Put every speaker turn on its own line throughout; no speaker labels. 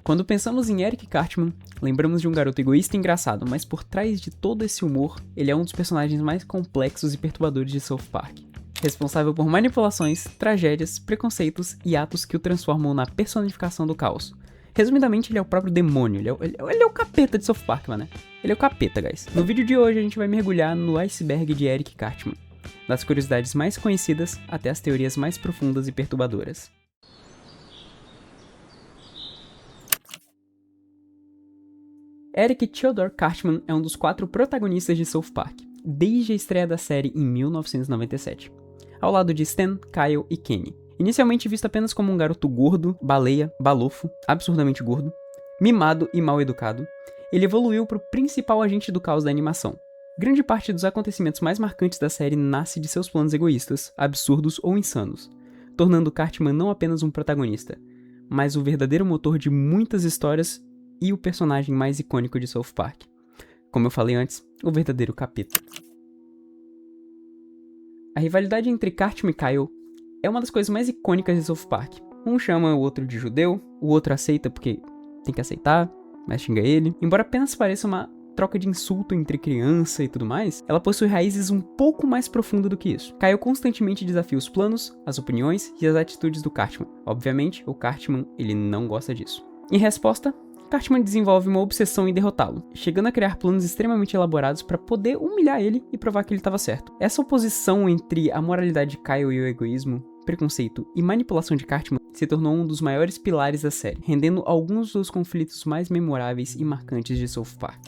Quando pensamos em Eric Cartman, lembramos de um garoto egoísta e engraçado, mas por trás de todo esse humor, ele é um dos personagens mais complexos e perturbadores de South Park. Responsável por manipulações, tragédias, preconceitos e atos que o transformam na personificação do caos. Resumidamente, ele é o próprio demônio, ele é o capeta de South Park, mano. Ele é o capeta, guys. No vídeo de hoje, a gente vai mergulhar no iceberg de Eric Cartman, das curiosidades mais conhecidas até as teorias mais profundas e perturbadoras. Eric Theodore Cartman é um dos 4 protagonistas de South Park, desde a estreia da série em 1997, ao lado de Stan, Kyle e Kenny. Inicialmente visto apenas como um garoto gordo, baleia, balofo, absurdamente gordo, mimado e mal educado, ele evoluiu para o principal agente do caos da animação. Grande parte dos acontecimentos mais marcantes da série nasce de seus planos egoístas, absurdos ou insanos, tornando Cartman não apenas um protagonista, mas o verdadeiro motor de muitas histórias e o personagem mais icônico de South Park. Como eu falei antes, o verdadeiro capeta. A rivalidade entre Cartman e Kyle é uma das coisas mais icônicas de South Park. Um chama o outro de judeu, o outro aceita porque tem que aceitar, mas xinga ele. Embora apenas pareça uma troca de insulto entre criança e tudo mais, ela possui raízes um pouco mais profundas do que isso. Kyle constantemente desafia os planos, as opiniões e as atitudes do Cartman. Obviamente, o Cartman, ele não gosta disso. Em resposta, Cartman desenvolve uma obsessão em derrotá-lo, chegando a criar planos extremamente elaborados para poder humilhar ele e provar que ele estava certo. Essa oposição entre a moralidade de Kyle e o egoísmo, preconceito e manipulação de Cartman se tornou um dos maiores pilares da série, rendendo alguns dos conflitos mais memoráveis e marcantes de South Park.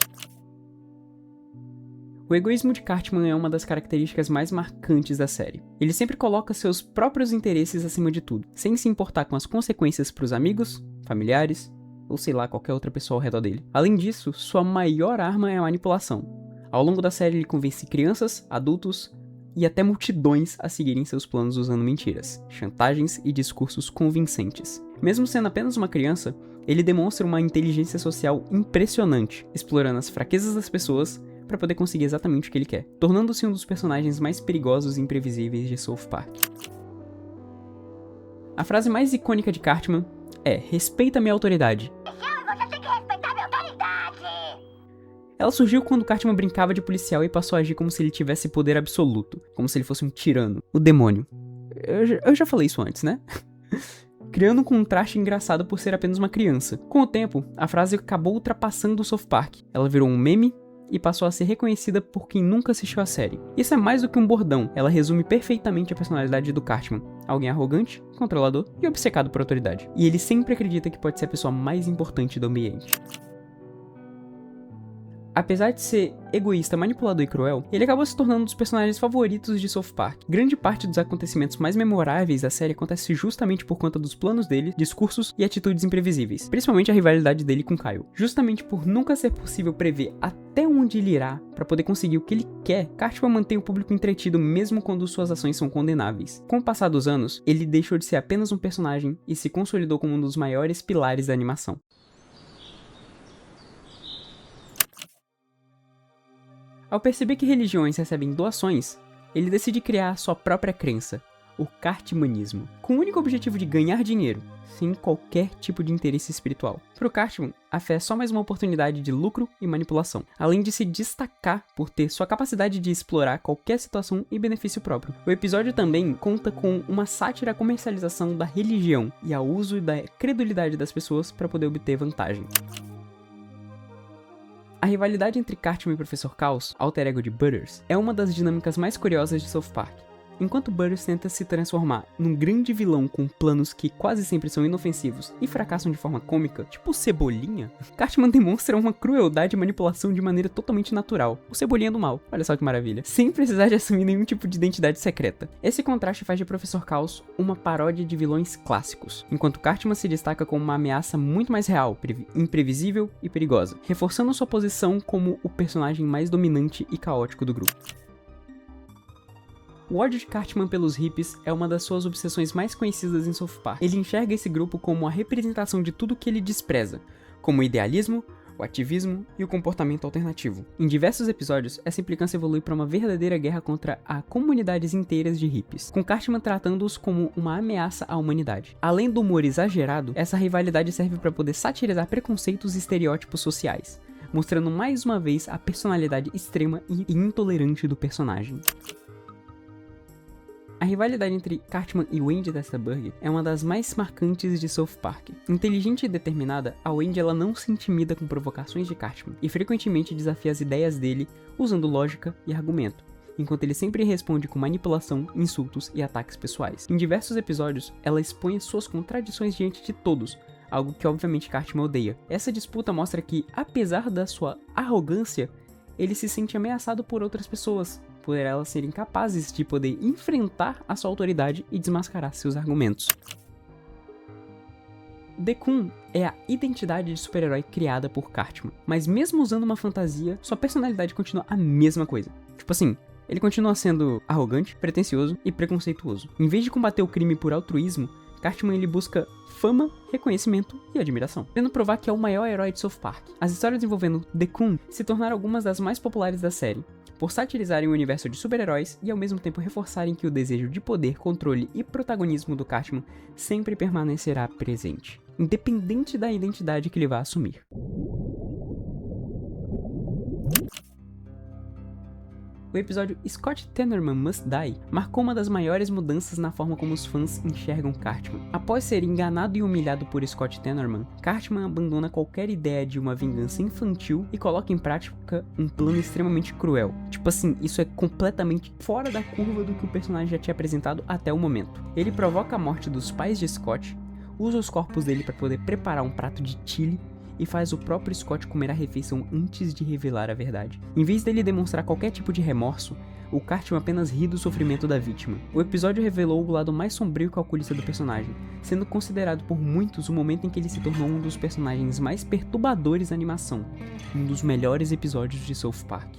O egoísmo de Cartman é uma das características mais marcantes da série. Ele sempre coloca seus próprios interesses acima de tudo, sem se importar com as consequências para os amigos, familiares, ou sei lá, qualquer outra pessoa ao redor dele. Além disso, sua maior arma é a manipulação. Ao longo da série ele convence crianças, adultos e até multidões a seguirem seus planos usando mentiras, chantagens e discursos convincentes. Mesmo sendo apenas uma criança, ele demonstra uma inteligência social impressionante, explorando as fraquezas das pessoas para poder conseguir exatamente o que ele quer, tornando-se um dos personagens mais perigosos e imprevisíveis de South Park. A frase mais icônica de Cartman é: respeita minha autoridade.
Você tem que respeitar minha autoridade!
Ela surgiu quando Cartman brincava de policial e passou a agir como se ele tivesse poder absoluto, como se ele fosse um tirano, o demônio. Eu já falei isso antes, né? Criando um contraste engraçado por ser apenas uma criança. Com o tempo, a frase acabou ultrapassando o South Park. Ela virou um meme e passou a ser reconhecida por quem nunca assistiu a série. Isso é mais do que um bordão, ela resume perfeitamente a personalidade do Cartman. Alguém arrogante, controlador e obcecado por autoridade. E ele sempre acredita que pode ser a pessoa mais importante do ambiente. Apesar de ser egoísta, manipulador e cruel, ele acabou se tornando um dos personagens favoritos de South Park. Grande parte dos acontecimentos mais memoráveis da série acontece justamente por conta dos planos dele, discursos e atitudes imprevisíveis, principalmente a rivalidade dele com Kyle. Justamente por nunca ser possível prever até onde ele irá para poder conseguir o que ele quer, Cartman mantém o público entretido mesmo quando suas ações são condenáveis. Com o passar dos anos, ele deixou de ser apenas um personagem e se consolidou como um dos maiores pilares da animação. Ao perceber que religiões recebem doações, ele decide criar sua própria crença, o Cartmanismo, com o único objetivo de ganhar dinheiro, sem qualquer tipo de interesse espiritual. Para o Cartman, a fé é só mais uma oportunidade de lucro e manipulação, além de se destacar por ter sua capacidade de explorar qualquer situação em benefício próprio. O episódio também conta com uma sátira à comercialização da religião e ao uso da credulidade das pessoas para poder obter vantagem. A rivalidade entre Cartman e Professor Caos, alter ego de Butters, é uma das dinâmicas mais curiosas de South Park. Enquanto Butters tenta se transformar num grande vilão com planos que quase sempre são inofensivos e fracassam de forma cômica, tipo Cebolinha, Cartman demonstra uma crueldade e manipulação de maneira totalmente natural. O Cebolinha do mal, olha só que maravilha. Sem precisar de assumir nenhum tipo de identidade secreta. Esse contraste faz de Professor Caos uma paródia de vilões clássicos, enquanto Cartman se destaca como uma ameaça muito mais real, imprevisível e perigosa, reforçando sua posição como o personagem mais dominante e caótico do grupo. O ódio de Cartman pelos hippies é uma das suas obsessões mais conhecidas em South Park. Ele enxerga esse grupo como a representação de tudo que ele despreza, como idealismo, o ativismo e o comportamento alternativo. Em diversos episódios, essa implicância evolui para uma verdadeira guerra contra comunidades inteiras de hippies, com Cartman tratando-os como uma ameaça à humanidade. Além do humor exagerado, essa rivalidade serve para poder satirizar preconceitos e estereótipos sociais, mostrando mais uma vez a personalidade extrema e intolerante do personagem. A rivalidade entre Cartman e Wendy Testellberg é uma das mais marcantes de South Park. Inteligente e determinada, a Wendy ela não se intimida com provocações de Cartman e frequentemente desafia as ideias dele usando lógica e argumento, enquanto ele sempre responde com manipulação, insultos e ataques pessoais. Em diversos episódios, ela expõe suas contradições diante de todos, algo que obviamente Cartman odeia. Essa disputa mostra que, apesar da sua arrogância, ele se sente ameaçado por outras pessoas, por elas serem capazes de poder enfrentar a sua autoridade e desmascarar seus argumentos. Dekun é a identidade de super-herói criada por Cartman, mas mesmo usando uma fantasia, sua personalidade continua a mesma coisa. Tipo assim, ele continua sendo arrogante, pretensioso e preconceituoso. Em vez de combater o crime por altruísmo, Cartman ele busca fama, reconhecimento e admiração, querendo provar que é o maior herói de South Park. As histórias envolvendo Dekun se tornaram algumas das mais populares da série, por satirizarem o universo de super-heróis e ao mesmo tempo reforçarem que o desejo de poder, controle e protagonismo do Cartman sempre permanecerá presente, independente da identidade que ele vá assumir. O episódio Scott Tenorman Must Die marcou uma das maiores mudanças na forma como os fãs enxergam Cartman. Após ser enganado e humilhado por Scott Tenorman, Cartman abandona qualquer ideia de uma vingança infantil e coloca em prática um plano extremamente cruel. Tipo assim, isso é completamente fora da curva do que o personagem já tinha apresentado até o momento. Ele provoca a morte dos pais de Scott, usa os corpos dele para poder preparar um prato de chili e faz o próprio Scott comer a refeição antes de revelar a verdade. Em vez dele demonstrar qualquer tipo de remorso, o Cartman apenas ri do sofrimento da vítima. O episódio revelou o lado mais sombrio e calculista do personagem, sendo considerado por muitos o momento em que ele se tornou um dos personagens mais perturbadores da animação, um dos melhores episódios de South Park.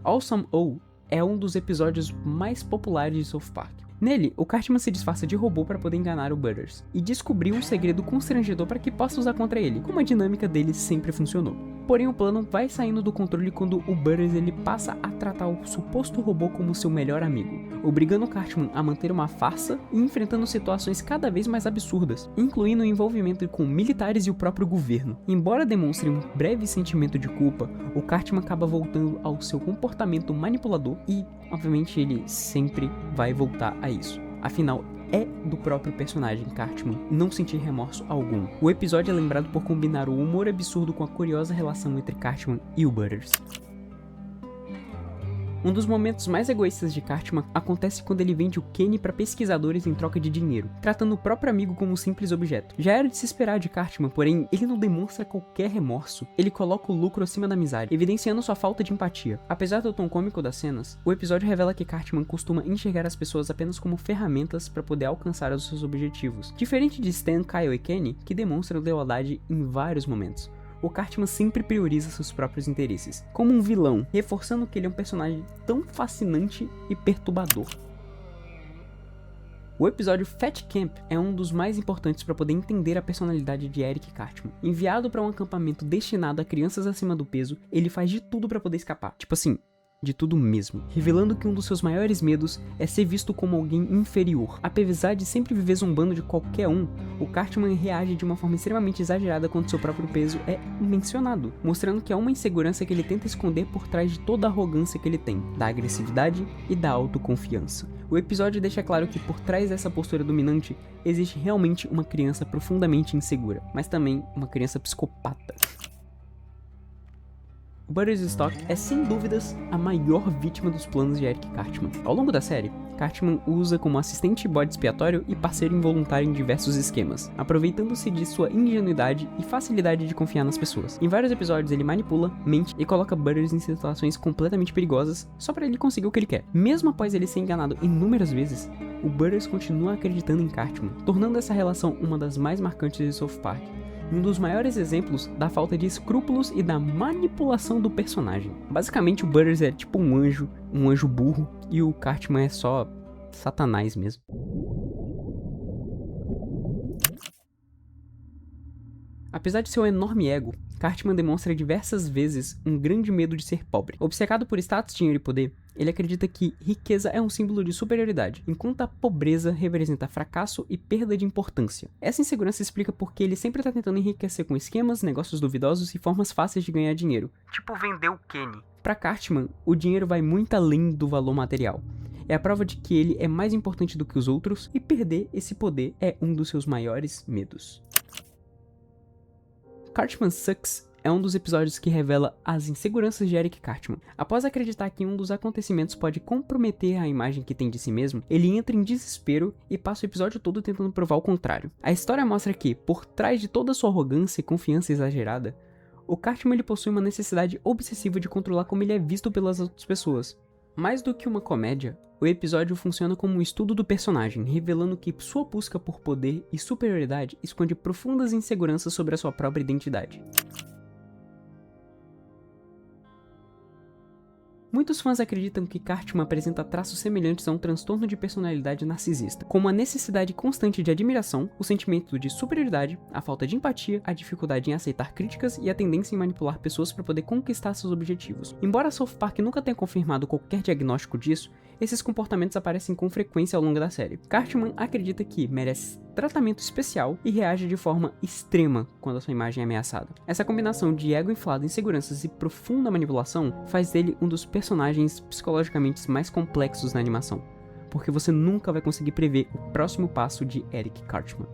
Awesome O é um dos episódios mais populares de South Park. Nele, o Cartman se disfarça de robô para poder enganar o Butters, e descobriu um segredo constrangedor para que possa usar contra ele, como a dinâmica dele sempre funcionou. Porém, o plano vai saindo do controle quando o Butters ele passa a tratar o suposto robô como seu melhor amigo, obrigando o Cartman a manter uma farsa e enfrentando situações cada vez mais absurdas, incluindo o envolvimento com militares e o próprio governo. Embora demonstre um breve sentimento de culpa, o Cartman acaba voltando ao seu comportamento manipulador e, obviamente, ele sempre vai voltar a isso. Afinal, é do próprio personagem Cartman não sentir remorso algum. O episódio é lembrado por combinar o humor absurdo com a curiosa relação entre Cartman e o Butters. Um dos momentos mais egoístas de Cartman acontece quando ele vende o Kenny para pesquisadores em troca de dinheiro, tratando o próprio amigo como um simples objeto. Já era de se esperar de Cartman, porém, ele não demonstra qualquer remorso. Ele coloca o lucro acima da amizade, evidenciando sua falta de empatia. Apesar do tom cômico das cenas, o episódio revela que Cartman costuma enxergar as pessoas apenas como ferramentas para poder alcançar os seus objetivos. Diferente de Stan, Kyle e Kenny, que demonstram lealdade em vários momentos, o Cartman sempre prioriza seus próprios interesses, como um vilão, reforçando que ele é um personagem tão fascinante e perturbador. O episódio Fat Camp é um dos mais importantes para poder entender a personalidade de Eric Cartman. Enviado para um acampamento destinado a crianças acima do peso, ele faz de tudo para poder escapar. Tipo assim, de tudo mesmo, revelando que um dos seus maiores medos é ser visto como alguém inferior. Apesar de sempre viver zombando de qualquer um, o Cartman reage de uma forma extremamente exagerada quando seu próprio peso é mencionado, mostrando que é uma insegurança que ele tenta esconder por trás de toda a arrogância que ele tem, da agressividade e da autoconfiança. O episódio deixa claro que por trás dessa postura dominante existe realmente uma criança profundamente insegura, mas também uma criança psicopata. Butterstock é sem dúvidas a maior vítima dos planos de Eric Cartman. Ao longo da série, Cartman usa como assistente bode expiatório e parceiro involuntário em diversos esquemas, aproveitando-se de sua ingenuidade e facilidade de confiar nas pessoas. Em vários episódios ele manipula, mente e coloca Butters em situações completamente perigosas só para ele conseguir o que ele quer. Mesmo após ele ser enganado inúmeras vezes, o Butters continua acreditando em Cartman, tornando essa relação uma das mais marcantes de South Park. Um dos maiores exemplos da falta de escrúpulos e da manipulação do personagem. Basicamente o Butters é tipo um anjo burro, e o Cartman é só Satanás mesmo. Apesar de seu enorme ego, Cartman demonstra diversas vezes um grande medo de ser pobre. Obcecado por status, dinheiro e poder, ele acredita que riqueza é um símbolo de superioridade, enquanto a pobreza representa fracasso e perda de importância. Essa insegurança explica por que ele sempre está tentando enriquecer com esquemas, negócios duvidosos e formas fáceis de ganhar dinheiro. Tipo vender o Kenny. Para Cartman, o dinheiro vai muito além do valor material. É a prova de que ele é mais importante do que os outros e perder esse poder é um dos seus maiores medos. Cartman Sucks é um dos episódios que revela as inseguranças de Eric Cartman. Após acreditar que um dos acontecimentos pode comprometer a imagem que tem de si mesmo, ele entra em desespero e passa o episódio todo tentando provar o contrário. A história mostra que, por trás de toda sua arrogância e confiança exagerada, o Cartman ele possui uma necessidade obsessiva de controlar como ele é visto pelas outras pessoas. Mais do que uma comédia, o episódio funciona como um estudo do personagem, revelando que sua busca por poder e superioridade esconde profundas inseguranças sobre a sua própria identidade. Muitos fãs acreditam que Cartman apresenta traços semelhantes a um transtorno de personalidade narcisista, como a necessidade constante de admiração, o sentimento de superioridade, a falta de empatia, a dificuldade em aceitar críticas e a tendência em manipular pessoas para poder conquistar seus objetivos. Embora South Park nunca tenha confirmado qualquer diagnóstico disso, esses comportamentos aparecem com frequência ao longo da série. Cartman acredita que merece tratamento especial e reage de forma extrema quando a sua imagem é ameaçada. Essa combinação de ego inflado, inseguranças e profunda manipulação faz dele um dos personagens psicologicamente mais complexos na animação, porque você nunca vai conseguir prever o próximo passo de Eric Cartman.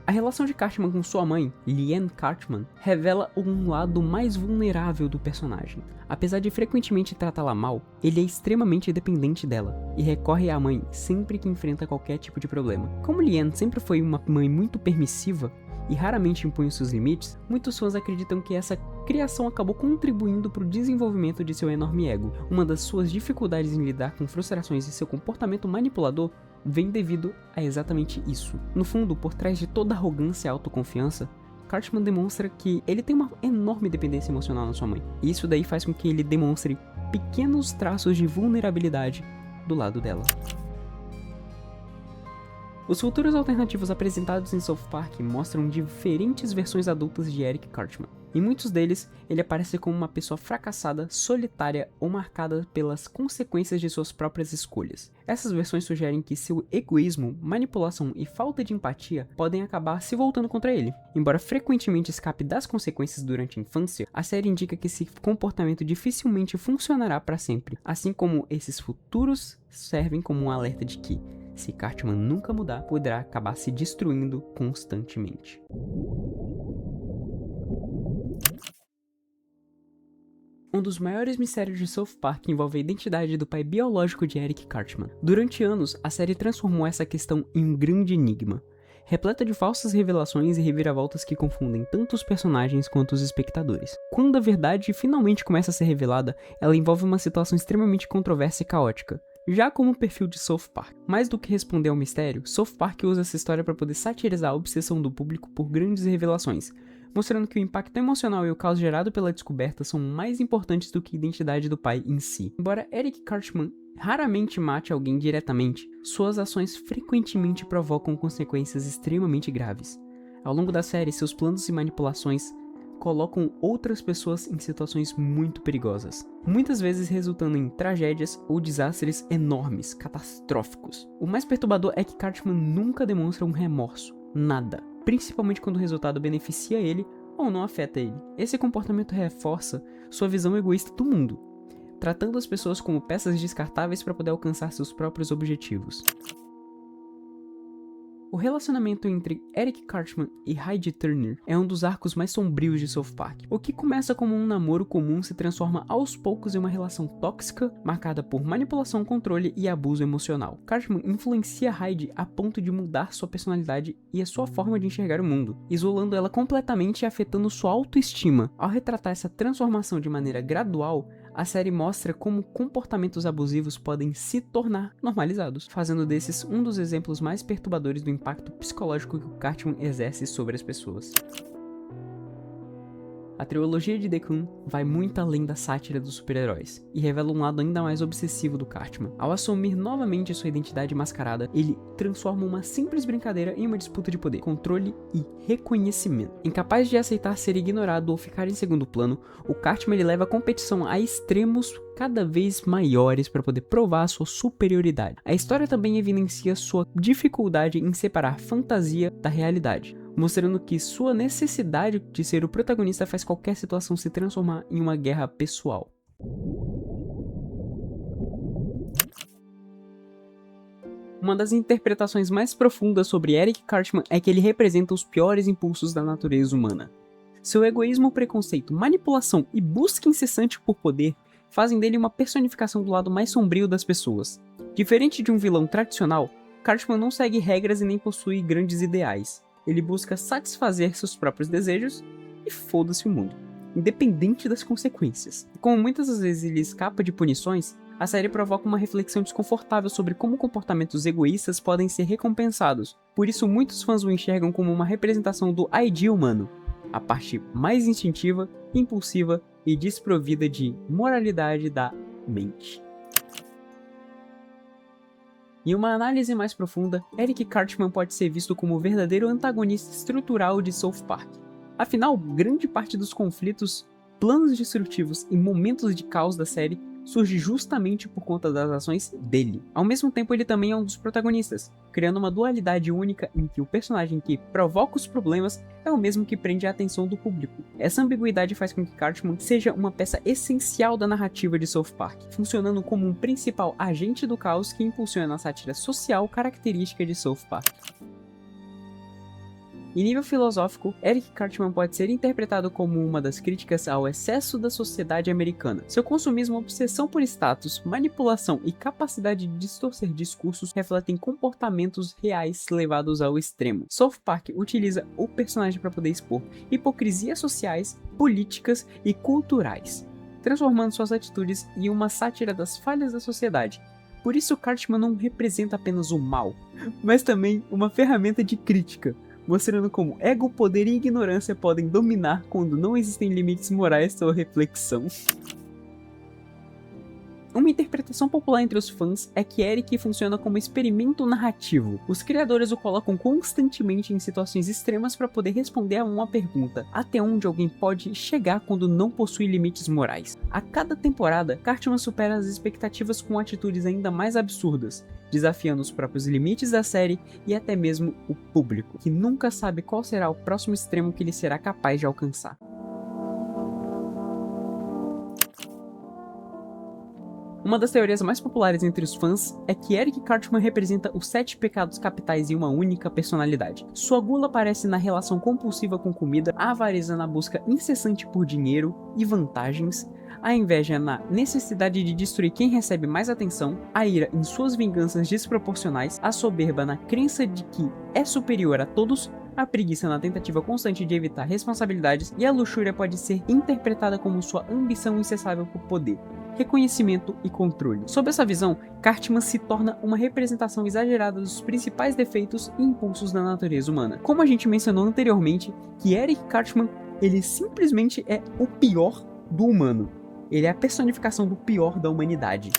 A relação de Cartman com sua mãe, Leanne Cartman, revela um lado mais vulnerável do personagem. Apesar de frequentemente tratá-la mal, ele é extremamente dependente dela e recorre à mãe sempre que enfrenta qualquer tipo de problema. Como Leanne sempre foi uma mãe muito permissiva e raramente impõe os seus limites, muitos fãs acreditam que essa criação acabou contribuindo para o desenvolvimento de seu enorme ego. Uma das suas dificuldades em lidar com frustrações e seu comportamento manipulador vem devido a exatamente isso. No fundo, por trás de toda arrogância e autoconfiança, Cartman demonstra que ele tem uma enorme dependência emocional na sua mãe. E isso daí faz com que ele demonstre pequenos traços de vulnerabilidade do lado dela. Os futuros alternativos apresentados em South Park mostram diferentes versões adultas de Eric Cartman. Em muitos deles, ele aparece como uma pessoa fracassada, solitária ou marcada pelas consequências de suas próprias escolhas. Essas versões sugerem que seu egoísmo, manipulação e falta de empatia podem acabar se voltando contra ele. Embora frequentemente escape das consequências durante a infância, a série indica que esse comportamento dificilmente funcionará para sempre, assim como esses futuros servem como um alerta de que, se Cartman nunca mudar, poderá acabar se destruindo constantemente. Um dos maiores mistérios de South Park envolve a identidade do pai biológico de Eric Cartman. Durante anos, a série transformou essa questão em um grande enigma, repleta de falsas revelações e reviravoltas que confundem tanto os personagens quanto os espectadores. Quando a verdade finalmente começa a ser revelada, ela envolve uma situação extremamente controversa e caótica. Já como o perfil de South Park. Mais do que responder ao mistério, South Park usa essa história para poder satirizar a obsessão do público por grandes revelações, mostrando que o impacto emocional e o caos gerado pela descoberta são mais importantes do que a identidade do pai em si. Embora Eric Cartman raramente mate alguém diretamente, suas ações frequentemente provocam consequências extremamente graves. Ao longo da série, seus planos e manipulações colocam outras pessoas em situações muito perigosas, muitas vezes resultando em tragédias ou desastres enormes, catastróficos. O mais perturbador é que Cartman nunca demonstra um remorso, nada, principalmente quando o resultado beneficia ele ou não afeta ele. Esse comportamento reforça sua visão egoísta do mundo, tratando as pessoas como peças descartáveis para poder alcançar seus próprios objetivos. O relacionamento entre Eric Cartman e Heidi Turner é um dos arcos mais sombrios de South Park. O que começa como um namoro comum se transforma aos poucos em uma relação tóxica, marcada por manipulação, controle e abuso emocional. Cartman influencia Heidi a ponto de mudar sua personalidade e a sua forma de enxergar o mundo, isolando ela completamente e afetando sua autoestima. Ao retratar essa transformação de maneira gradual, a série mostra como comportamentos abusivos podem se tornar normalizados, fazendo desses um dos exemplos mais perturbadores do impacto psicológico que o Cartman exerce sobre as pessoas. A A trilogia de Dekun vai muito além da sátira dos super-heróis e revela um lado ainda mais obsessivo do Cartman. Ao assumir novamente sua identidade mascarada, ele transforma uma simples brincadeira em uma disputa de poder, controle e reconhecimento. Incapaz de aceitar ser ignorado ou ficar em segundo plano, o Cartman ele leva a competição a extremos cada vez maiores para poder provar sua superioridade. A história também evidencia sua dificuldade em separar fantasia da realidade, mostrando que sua necessidade de ser o protagonista faz qualquer situação se transformar em uma guerra pessoal. Uma das interpretações mais profundas sobre Eric Cartman é que ele representa os piores impulsos da natureza humana. Seu egoísmo, preconceito, manipulação e busca incessante por poder fazem dele uma personificação do lado mais sombrio das pessoas. Diferente de um vilão tradicional, Cartman não segue regras e nem possui grandes ideais. Ele busca satisfazer seus próprios desejos e foda-se o mundo, independente das consequências. Como muitas das vezes ele escapa de punições, a série provoca uma reflexão desconfortável sobre como comportamentos egoístas podem ser recompensados. Por isso muitos fãs o enxergam como uma representação do ideal humano, a parte mais instintiva, impulsiva e desprovida de moralidade da mente. Em uma análise mais profunda, Eric Cartman pode ser visto como o verdadeiro antagonista estrutural de South Park. Afinal, grande parte dos conflitos, planos destrutivos e momentos de caos da série surge justamente por conta das ações dele. Ao mesmo tempo, ele também é um dos protagonistas, criando uma dualidade única em que o personagem que provoca os problemas é o mesmo que prende a atenção do público. Essa ambiguidade faz com que Cartman seja uma peça essencial da narrativa de South Park, funcionando como um principal agente do caos que impulsiona a sátira social característica de South Park. Em nível filosófico, Eric Cartman pode ser interpretado como uma das críticas ao excesso da sociedade americana. Seu consumismo, obsessão por status, manipulação e capacidade de distorcer discursos refletem comportamentos reais levados ao extremo. South Park utiliza o personagem para poder expor hipocrisias sociais, políticas e culturais, transformando suas atitudes em uma sátira das falhas da sociedade. Por isso, Cartman não representa apenas o mal, mas também uma ferramenta de crítica, mostrando como ego, poder e ignorância podem dominar quando não existem limites morais ou reflexão. Uma interpretação popular entre os fãs é que Eric funciona como experimento narrativo. Os criadores o colocam constantemente em situações extremas para poder responder a uma pergunta: até onde alguém pode chegar quando não possui limites morais? A cada temporada, Cartman supera as expectativas com atitudes ainda mais absurdas, desafiando os próprios limites da série e até mesmo o público, que nunca sabe qual será o próximo extremo que ele será capaz de alcançar. Uma das teorias mais populares entre os fãs é que Eric Cartman representa os 7 pecados capitais em uma única personalidade. Sua gula aparece na relação compulsiva com comida, a avareza na busca incessante por dinheiro e vantagens, a inveja na necessidade de destruir quem recebe mais atenção, a ira em suas vinganças desproporcionais, a soberba na crença de que é superior a todos, a preguiça na tentativa constante de evitar responsabilidades e a luxúria pode ser interpretada como sua ambição incessável por poder, reconhecimento e controle. Sob essa visão, Cartman se torna uma representação exagerada dos principais defeitos e impulsos da natureza humana. Como a gente mencionou anteriormente, que Eric Cartman, ele simplesmente é o pior do humano. Ele é a personificação do pior da humanidade.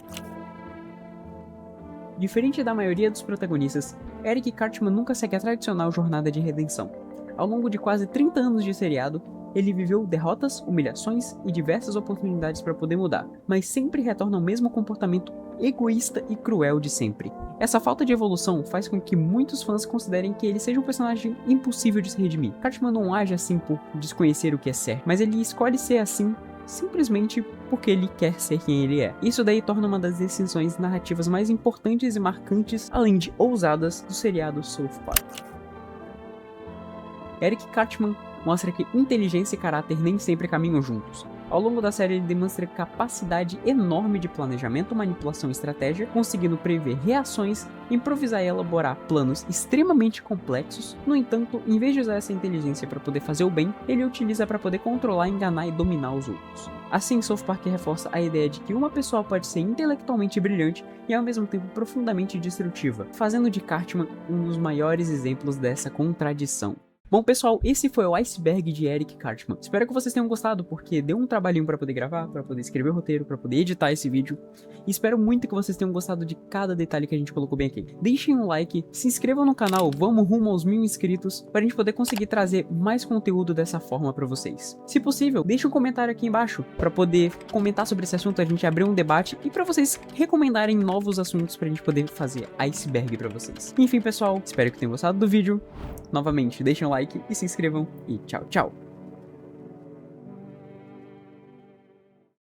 Diferente da maioria dos protagonistas, Eric Cartman nunca segue a tradicional jornada de redenção. Ao longo de quase 30 anos de seriado, ele viveu derrotas, humilhações e diversas oportunidades para poder mudar, mas sempre retorna ao mesmo comportamento egoísta e cruel de sempre. Essa falta de evolução faz com que muitos fãs considerem que ele seja um personagem impossível de se redimir. Cartman não age assim por desconhecer o que é certo, mas ele escolhe ser assim simplesmente porque ele quer ser quem ele é. Isso daí torna uma das decisões narrativas mais importantes e marcantes, além de ousadas, do seriado South Park. Eric Cartman mostra que inteligência e caráter nem sempre caminham juntos. Ao longo da série ele demonstra capacidade enorme de planejamento, manipulação e estratégia, conseguindo prever reações, improvisar e elaborar planos extremamente complexos. No entanto, em vez de usar essa inteligência para poder fazer o bem, ele a utiliza para poder controlar, enganar e dominar os outros. Assim, South Park reforça a ideia de que uma pessoa pode ser intelectualmente brilhante e ao mesmo tempo profundamente destrutiva, fazendo de Cartman um dos maiores exemplos dessa contradição. Bom, pessoal, esse foi o Iceberg de Eric Cartman. Espero que vocês tenham gostado, porque deu um trabalhinho pra poder gravar, pra poder escrever o roteiro, pra poder editar esse vídeo. E espero muito que vocês tenham gostado de cada detalhe que a gente colocou bem aqui. Deixem um like, se inscrevam no canal, vamos rumo aos 1000 inscritos, pra gente poder conseguir trazer mais conteúdo dessa forma pra vocês. Se possível, deixe um comentário aqui embaixo, pra poder comentar sobre esse assunto, a gente abrir um debate, e pra vocês recomendarem novos assuntos pra gente poder fazer Iceberg pra vocês. Enfim, pessoal, espero que tenham gostado do vídeo. Novamente, deixem um like e se inscrevam. E tchau, tchau!